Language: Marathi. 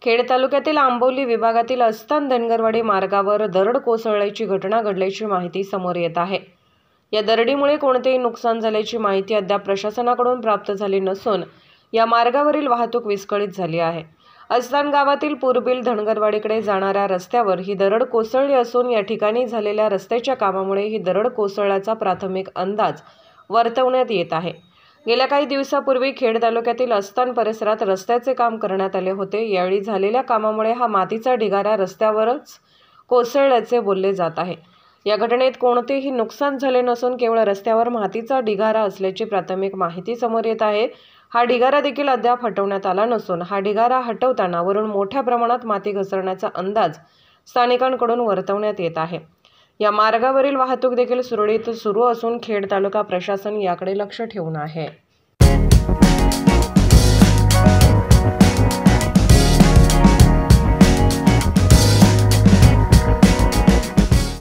खेड तालुक्यातील आंबोली विभागातील अस्तान धनगरवाडी मार्गावर दरड कोसळल्याची घटना घडल्याची माहिती समोर येत आहे। या दरडीमुळे कोणतेही नुकसान झाल्याची माहिती अद्याप प्रशासनाकडून प्राप्त झाली नसून या मार्गावरील वाहतूक विस्कळीत झाली आहे। अस्तान गावातील पूर्बिल धनगरवाडीकडे जाणाऱ्या रस्त्यावर ही दरड कोसळली असून या ठिकाणी झालेल्या रस्त्याच्या कामामुळे ही दरड कोसळल्याचा प्राथमिक अंदाज वर्तवण्यात येत आहे। गेल्या काही दिवसापूर्वी खेड तालुक्यातील अस्तान परिसरात रस्त्याचे काम करण्यात आले होते। यावेळी झालेल्या कामामुळे हा मातीचा ढिगारा रस्त्यावरच कोसळल्याचे बोलले जात आहे। या घटनेत कोणतेही नुकसान झाले नसून केवळ रस्त्यावर मातीचा ढिगारा असल्याची प्राथमिक माहिती समोर येत आहे। हा ढिगारा देखील अद्याप हटवण्यात आला नसून हा ढिगारा हटवताना वरून मोठ्या प्रमाणात माती घसरण्याचा अंदाज स्थानिकांकडून वर्तवण्यात येत आहे। या मार्गावरील वाहतूक देखील सुरळीत सुरू असून खेड तालुका प्रशासन याकडे लक्ष ठेवून आहे।